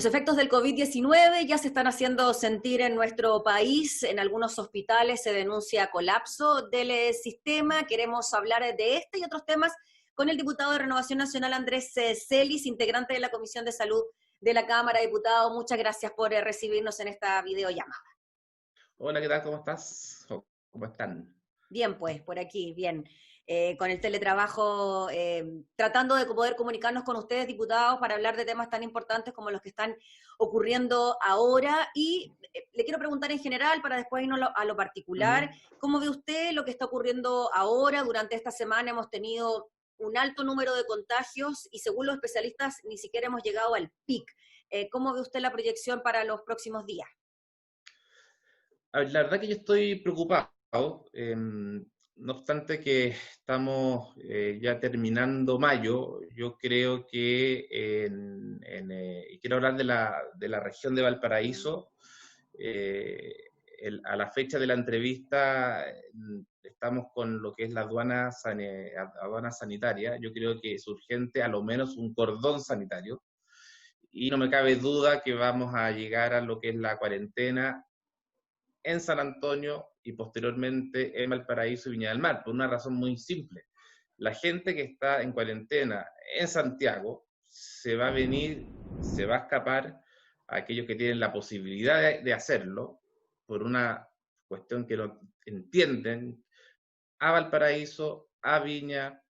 Los efectos del COVID-19 ya se están haciendo sentir en nuestro país. En algunos hospitales se denuncia colapso del sistema. Queremos hablar de este y otros temas con el diputado de Renovación Nacional, Andrés Celis, integrante de la Comisión de Salud de la Cámara. Diputado, muchas gracias por recibirnos en esta videollamada. Hola, ¿qué tal? ¿Cómo estás? ¿Cómo están? Bien, pues, por aquí, bien. Con el teletrabajo, tratando de poder comunicarnos con ustedes, diputados, para hablar de temas tan importantes como los que están ocurriendo ahora. Y le quiero preguntar en general, para después irnos a lo particular, ¿cómo ve usted lo que está ocurriendo ahora? Durante esta semana hemos tenido un alto número de contagios y según los especialistas ni siquiera hemos llegado al pic. ¿Cómo ve usted la proyección para los próximos días? A ver, la verdad que yo estoy preocupado, no obstante que estamos ya terminando mayo. Yo creo que, y quiero hablar de la región de Valparaíso. A la fecha de la entrevista estamos con lo que es la aduana sanitaria. Yo creo que es urgente a lo menos un cordón sanitario y no me cabe duda que vamos a llegar a lo que es la cuarentena en San Antonio y posteriormente en Valparaíso y Viña del Mar, por una razón muy simple. La gente que está en cuarentena en Santiago se va a venir, se va a escapar a aquellos que tienen la posibilidad de hacerlo, por una cuestión que no entienden, a Valparaíso, a Viña,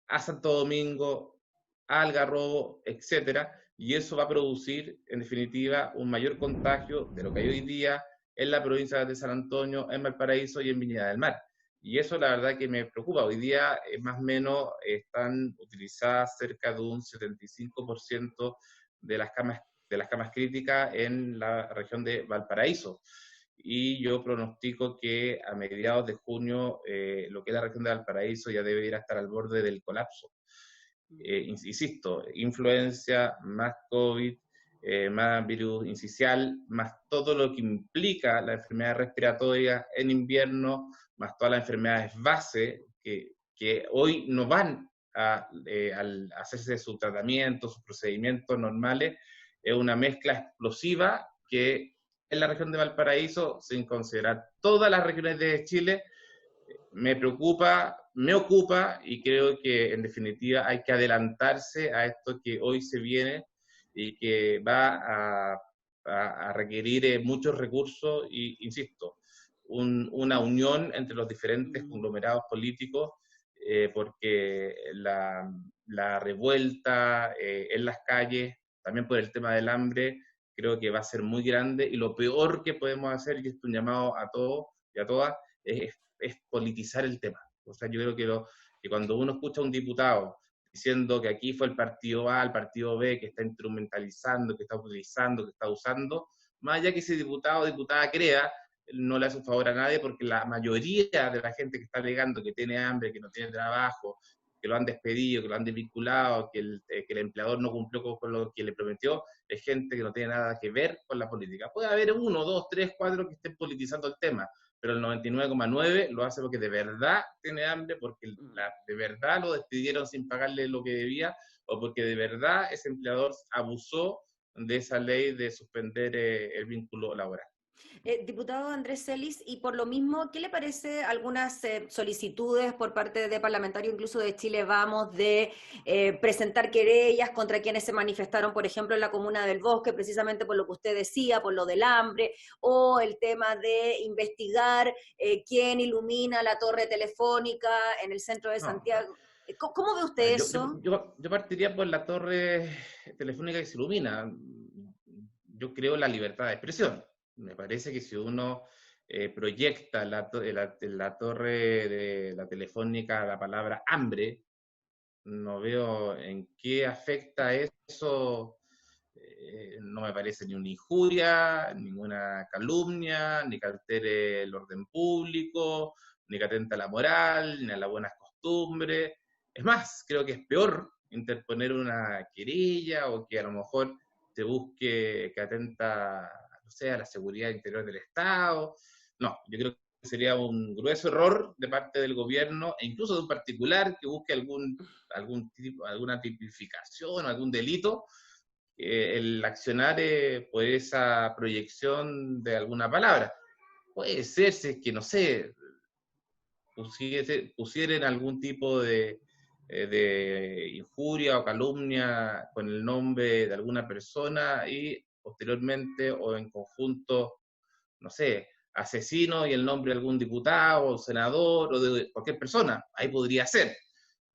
a Santo Domingo, a Algarrobo, etcétera, y eso va a producir, en definitiva, un mayor contagio de lo que hay hoy día en la provincia de San Antonio, en Valparaíso y en Viña del Mar. Y eso la verdad que me preocupa. Hoy día más o menos están utilizadas cerca de un 75% de las camas críticas en la región de Valparaíso. Y yo pronostico que a mediados de junio lo que es la región de Valparaíso ya debería estar al borde del colapso. Insisto, influencia más COVID, más virus incisional, más todo lo que implica la enfermedad respiratoria en invierno, más todas las enfermedades base que hoy no van al hacerse su tratamiento, sus procedimientos normales. Es una mezcla explosiva que en la región de Valparaíso, sin considerar todas las regiones de Chile, me preocupa, me ocupa y creo que en definitiva hay que adelantarse a esto que hoy se viene y que va a requerir muchos recursos y, insisto, una unión entre los diferentes conglomerados políticos, porque la revuelta en las calles, también por el tema del hambre, creo que va a ser muy grande y lo peor que podemos hacer, y esto es un llamado a todos y a todas, es politizar el tema. O sea, yo creo que cuando uno escucha a un diputado diciendo que aquí fue el partido A, el partido B, que está instrumentalizando, que está utilizando, que está usando, más allá que ese diputado o diputada crea, no le hace un favor a nadie, porque la mayoría de la gente que está alegando que tiene hambre, que no tiene trabajo, que lo han despedido, que lo han desvinculado, que el empleador no cumplió con lo que le prometió, es gente que no tiene nada que ver con la política. Puede haber 1, 2, 3, 4 que estén politizando el tema, pero el 99,9 lo hace porque de verdad tiene hambre, porque de verdad lo despidieron sin pagarle lo que debía, o porque de verdad ese empleador abusó de esa ley de suspender el vínculo laboral. Diputado Andrés Celis, y por lo mismo, ¿qué le parece algunas solicitudes por parte de parlamentarios, incluso de Chile Vamos, de presentar querellas contra quienes se manifestaron, por ejemplo, en la comuna del Bosque, precisamente por lo que usted decía, por lo del hambre, o el tema de investigar quién ilumina la torre telefónica en el centro de No, Santiago? ¿Cómo ve usted eso? yo partiría por la torre telefónica que se ilumina. Yo creo en la libertad de expresión. Me parece que si uno proyecta la torre de la telefónica la palabra hambre, no veo en qué afecta eso. No me parece ni una injuria, ninguna calumnia, ni que altere el orden público, ni que atenta a la moral, ni a las buenas costumbres. Es más, creo que es peor interponer una querella o que a lo mejor se busque que atenta, no sé, a la seguridad interior del Estado. No, yo creo que sería un grueso error de parte del gobierno e incluso de un particular que busque alguna tipificación, algún delito, el accionar por esa proyección de alguna palabra. Puede ser, si es que, no sé, pusieran algún tipo de injuria o calumnia con el nombre de alguna persona y posteriormente o en conjunto, no sé, asesino y el nombre de algún diputado o senador o de cualquier persona, ahí podría ser,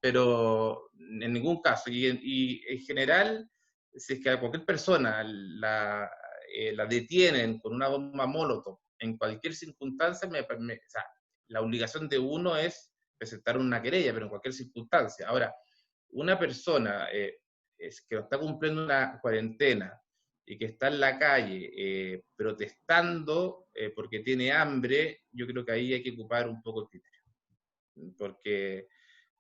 pero en ningún caso. Y en general, si es que a cualquier persona la detienen con una bomba molotov en cualquier circunstancia, o sea, la obligación de uno es presentar una querella, pero en cualquier circunstancia. Ahora, una persona que está cumpliendo una cuarentena y que está en la calle protestando porque tiene hambre, yo creo que ahí hay que ocupar un poco el criterio. Porque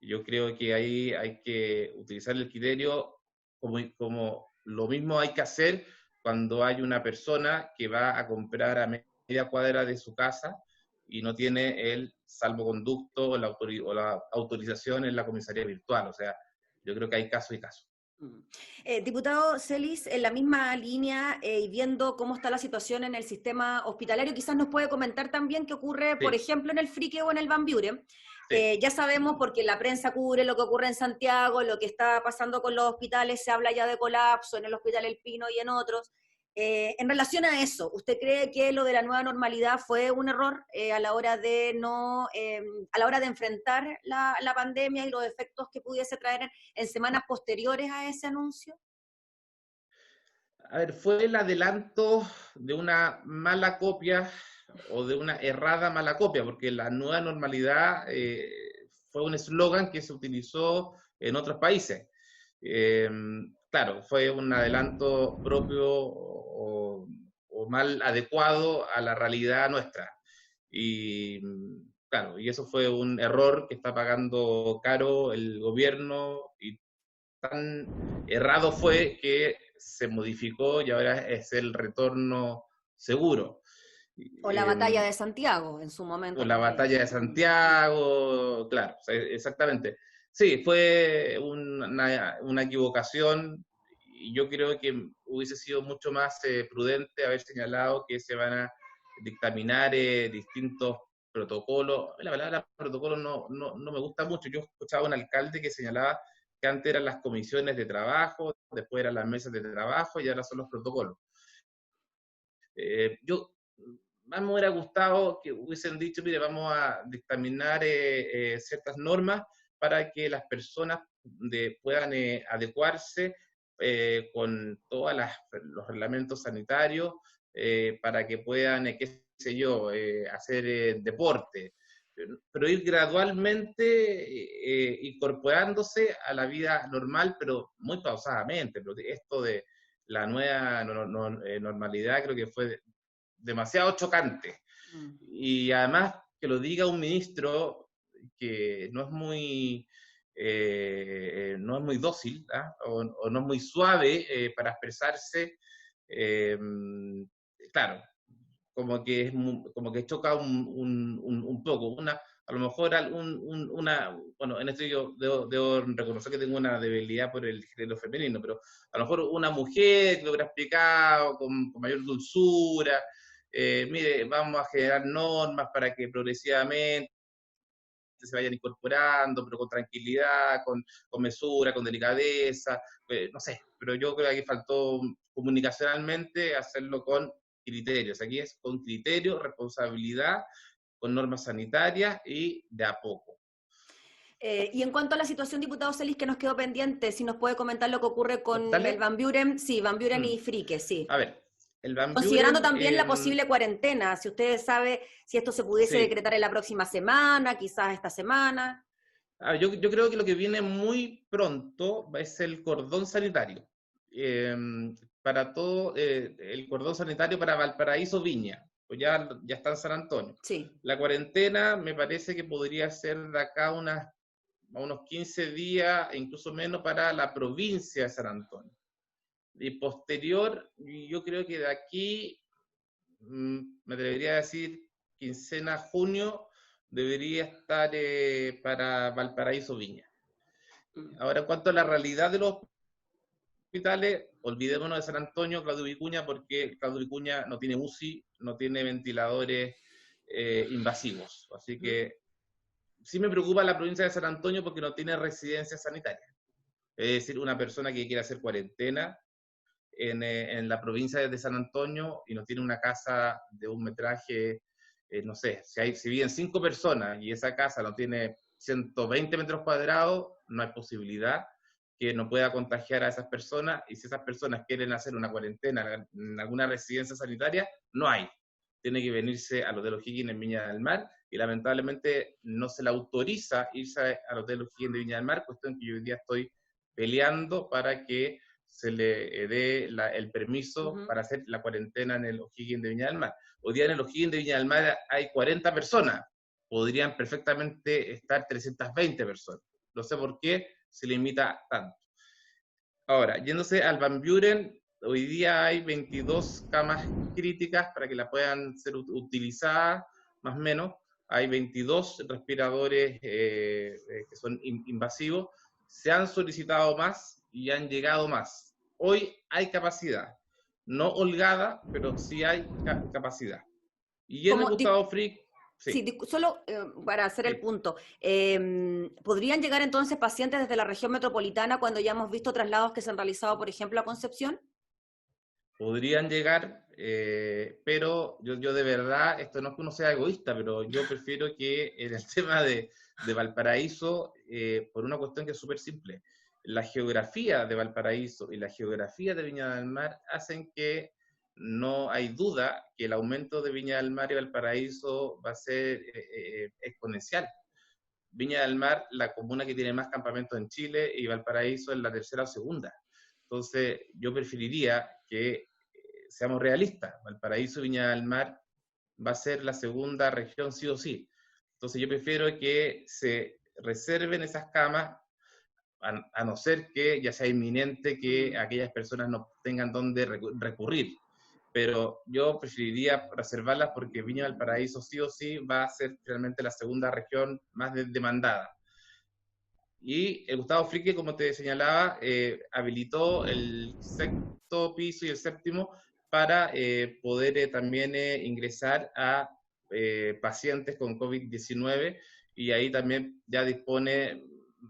yo creo que ahí hay que utilizar el criterio como lo mismo hay que hacer cuando hay una persona que va a comprar a media cuadra de su casa y no tiene el salvoconducto o la autorización en la comisaría virtual. O sea, yo creo que hay casos y casos. Diputado Celis, en la misma línea y viendo cómo está la situación en el sistema hospitalario, quizás nos puede comentar también qué ocurre, por Sí, ejemplo, en el Frique o en el Van Buren. sí. Ya sabemos, porque la prensa cubre lo que ocurre en Santiago, lo que está pasando con los hospitales, se habla ya de colapso en el Hospital El Pino y en otros. En relación a eso, ¿usted cree que lo de la nueva normalidad fue un error a la hora de a la hora de enfrentar la pandemia y los efectos que pudiese traer en semanas posteriores a ese anuncio? A ver, fue el adelanto de una mala copia o de una errada mala copia, porque la nueva normalidad fue un eslogan que se utilizó en otros países. Eh, claro, fue un adelanto propio o mal adecuado a la realidad nuestra. Y claro, y eso fue un error que está pagando caro el gobierno y tan errado fue que se modificó y ahora es el retorno seguro. O la batalla de Santiago en su O momento la también. batalla de Santiago, claro, exactamente. Sí, fue una equivocación y yo creo que hubiese sido mucho más prudente haber señalado que se van a dictaminar distintos protocolos. La palabra protocolo no me gusta mucho. Yo escuchaba a un alcalde que señalaba que antes eran las comisiones de trabajo, después eran las mesas de trabajo y ahora son los protocolos. Yo más me hubiera gustado que hubiesen dicho, mire, vamos a dictaminar ciertas normas para que las personas puedan adecuarse con todos los reglamentos sanitarios para que puedan, qué sé yo, hacer deporte, pero ir gradualmente incorporándose a la vida normal, pero muy pausadamente. Pero esto de la nueva normalidad creo que fue demasiado chocante. Mm. Y además que lo diga un ministro que no es muy dócil, ¿ah? O no es muy suave para expresarse, eh, claro, como que choca un poco. A lo mejor bueno, en esto yo debo reconocer que tengo una debilidad por el género femenino, pero a lo mejor una mujer que lo hubiera explicado con mayor dulzura, mire, vamos a generar normas para que progresivamente se vayan incorporando, pero con tranquilidad, con mesura, con delicadeza, no sé, pero yo creo que aquí faltó comunicacionalmente hacerlo con criterios. Aquí es con criterio, responsabilidad, con normas sanitarias y de a poco. Y en cuanto a la situación, diputado Celis, que nos quedó pendiente, si nos puede comentar lo que ocurre con el ¿Hospitales? Van Buren, sí, Van Buren Mm. y Frique, sí. A ver, el Van Considerando Buren, también la posible cuarentena, si usted sabe si esto se pudiese sí. decretar en la próxima semana, quizás esta semana. A ver, yo creo que lo que viene muy pronto es el cordón sanitario. Eh, para todo, el cordón sanitario para Valparaíso, Viña, pues ya está en San Antonio. Sí. La cuarentena me parece que podría ser de acá a unos 15 días, e incluso menos, para la provincia de San Antonio. Y posterior, yo creo que de aquí, me atrevería a decir, quincena junio, debería estar para Valparaíso Viña. Ahora, en cuanto a la realidad de los hospitales, olvidémonos de San Antonio, Claudio Vicuña, porque Claudio Vicuña no tiene UCI, no tiene ventiladores invasivos. Así que sí me preocupa la provincia de San Antonio porque no tiene residencia sanitaria. Es decir, una persona que quiere hacer cuarentena en la provincia de San Antonio y no tiene una casa de un metraje, no sé, si viven 5 personas y esa casa no tiene 120 metros cuadrados, no hay posibilidad que no pueda contagiar a esas personas, y si esas personas quieren hacer una cuarentena en alguna residencia sanitaria, no hay. Tiene que venirse al Hotel O'Higgins en Viña del Mar, y lamentablemente no se le autoriza irse al Hotel O'Higgins de Viña del Mar, cuestión que yo hoy día estoy peleando para que se le dé el permiso para hacer la cuarentena en el O'Higgins de Viña del Mar. Hoy día en el O'Higgins de Viña del Mar hay 40 personas, podrían perfectamente estar 320 personas. No sé por qué se limita tanto. Ahora, yéndose al Van Buren, hoy día hay 22 camas críticas para que la puedan ser utilizadas, más o menos. Hay 22 respiradores que son invasivos. Se han solicitado más y han llegado más. Hoy hay capacidad, no holgada, pero sí hay capacidad. Y en el Gustavo Frick, sí, solo para hacer el punto, ¿podrían llegar entonces pacientes desde la región metropolitana cuando ya hemos visto traslados que se han realizado, por ejemplo, a Concepción? Podrían llegar, pero yo de verdad, esto no es que uno sea egoísta, pero yo prefiero que en el tema de Valparaíso, por una cuestión que es súper simple, la geografía de Valparaíso y la geografía de Viña del Mar hacen que no hay duda que el aumento de Viña del Mar y Valparaíso va a ser exponencial. Viña del Mar, la comuna que tiene más campamentos en Chile, y Valparaíso es la tercera o segunda. Entonces, yo preferiría que seamos realistas. Valparaíso y Viña del Mar va a ser la segunda región sí o sí. Entonces, yo prefiero que se reserven esas camas, a no ser que ya sea inminente que aquellas personas no tengan dónde recurrir. Pero yo preferiría reservarlas porque Viña del Paraíso sí o sí va a ser realmente la segunda región más demandada. Y el Gustavo Fricke, como te señalaba, habilitó el 6º piso y el 7º para poder también ingresar a pacientes con COVID-19, y ahí también ya dispone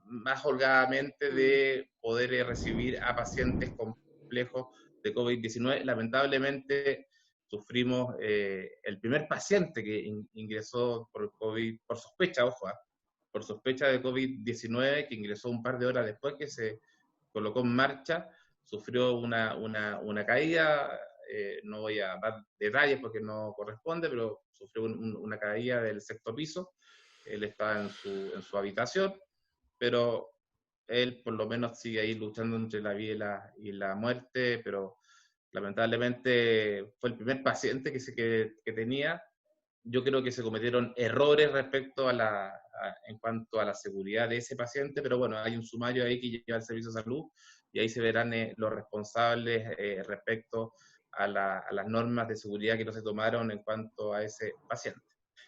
más holgadamente de poder recibir a pacientes complejos de COVID-19. Lamentablemente sufrimos el primer paciente que ingresó por COVID, por sospecha, ojo, por sospecha de COVID-19, que ingresó un par de horas después que se colocó en marcha, sufrió una caída, no voy a dar detalles porque no corresponde, pero sufrió una caída del 6º piso. Él estaba en su habitación, pero él por lo menos sigue ahí luchando entre la vida y la muerte, pero lamentablemente fue el primer paciente que tenía. Yo creo que se cometieron errores respecto en cuanto a la seguridad de ese paciente, pero bueno, hay un sumario ahí que lleva el Servicio de Salud, y ahí se verán los responsables respecto a las normas de seguridad que no se tomaron en cuanto a ese paciente.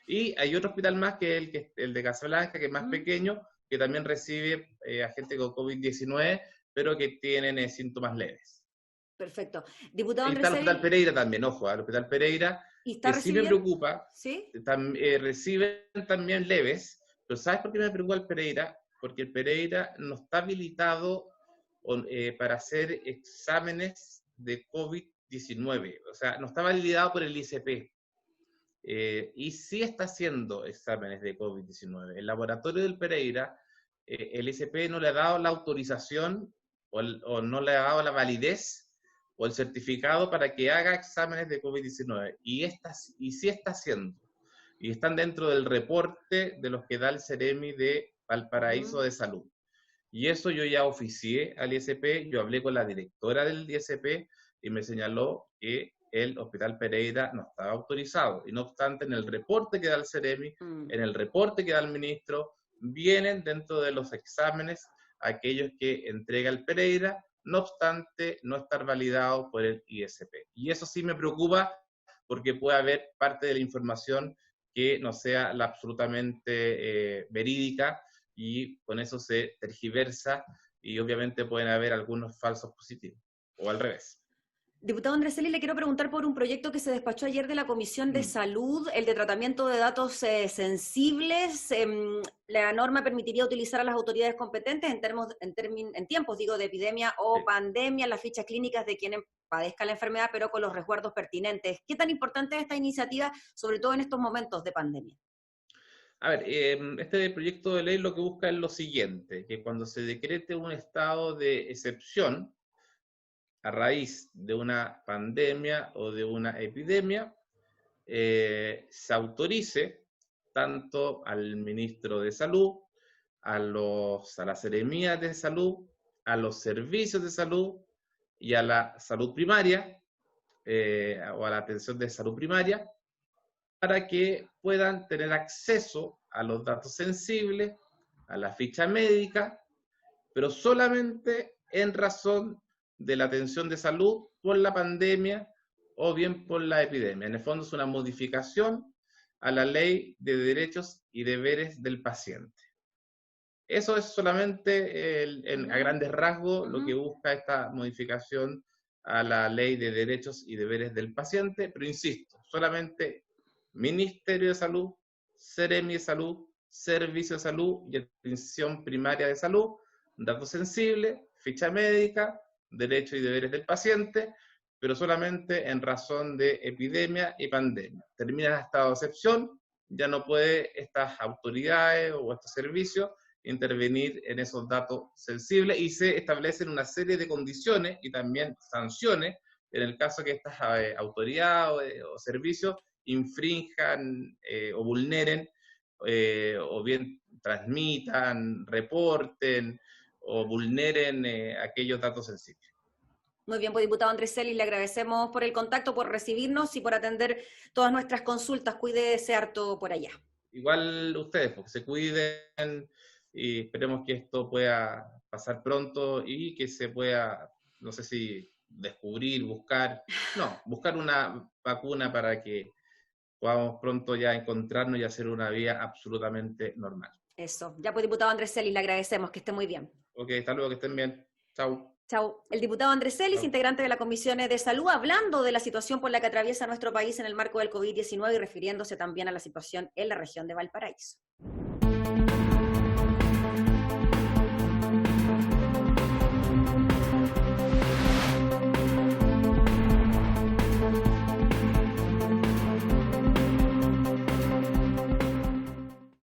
Y hay otro hospital más, que es el de Casablanca, que es más pequeño, que también recibe a gente con COVID-19, pero que tienen síntomas leves. Perfecto. Diputado Y está el Andrés Hospital Pereira también, ojo, el Hospital Pereira, ¿está que sí me recibiendo? preocupa, ¿Sí? reciben también leves, pero ¿sabes por qué me preocupa el Pereira? Porque el Pereira no está habilitado para hacer exámenes de COVID-19, o sea, no está validado por el ICP. Y sí está haciendo exámenes de COVID-19. El laboratorio del Pereira, el ICP no le ha dado la autorización o no le ha dado la validez o el certificado para que haga exámenes de COVID-19. Y sí está haciendo. Y están dentro del reporte de los que da el Ceremi de Valparaíso de Salud. Y eso yo ya oficié al ISP, yo hablé con la directora del ISP y me señaló que el Hospital Pereira no estaba autorizado. Y no obstante, en el reporte que da el Ceremi, en el reporte que da el ministro, vienen dentro de los exámenes aquellos que entrega el Pereira, no obstante no estar validado por el ISP. Y eso sí me preocupa, porque puede haber parte de la información que no sea la absolutamente verídica, y con eso se tergiversa y obviamente pueden haber algunos falsos positivos. o al revés. Diputado Andrés Celis, le quiero preguntar por un proyecto que se despachó ayer de la Comisión de Salud, el de tratamiento de datos sensibles. La norma permitiría utilizar a las autoridades competentes en tiempos, digo, de epidemia o pandemia, las fichas clínicas de quienes padezcan la enfermedad, pero con los resguardos pertinentes. ¿Qué tan importante es esta iniciativa, sobre todo en estos momentos de pandemia? A ver, este proyecto de ley lo que busca es lo siguiente, que cuando se decrete un estado de excepción, a raíz de una pandemia o de una epidemia, se autorice tanto al ministro de Salud, a las seremías de salud, a los servicios de salud y a la salud primaria, o a la atención de salud primaria, para que puedan tener acceso a los datos sensibles, a la ficha médica, pero solamente en razón de la atención de salud por la pandemia o bien por la epidemia. En el fondo es una modificación a la Ley de Derechos y Deberes del Paciente. Eso es solamente a grandes rasgos lo que busca esta modificación a la Ley de Derechos y Deberes del Paciente, pero insisto, solamente Ministerio de Salud, Seremi de Salud, Servicio de Salud y Atención Primaria de Salud, datos sensibles, ficha médica, derechos y deberes del paciente, pero solamente en razón de epidemia y pandemia. Termina el estado de excepción, ya no puede estas autoridades o estos servicios intervenir en esos datos sensibles y se establecen una serie de condiciones y también sanciones en el caso que estas autoridades o servicios infrinjan o vulneren o bien transmitan, reporten o vulneren aquellos datos sensibles. Muy bien, pues diputado Andrés Celis, le agradecemos por el contacto, por recibirnos y por atender todas nuestras consultas. Cuídese harto por allá. Igual ustedes, porque se cuiden y esperemos que esto pueda pasar pronto y que se pueda, no sé si descubrir, buscar una vacuna para que podamos pronto ya encontrarnos y hacer una vida absolutamente normal. Eso. Ya pues, diputado Andrés Celis, le agradecemos. Que esté muy bien. Ok, hasta luego, que estén bien. Chau. Chau. El diputado Andrés Celis, integrante de la Comisión de Salud, hablando de la situación por la que atraviesa nuestro país en el marco del COVID-19 y refiriéndose también a la situación en la región de Valparaíso.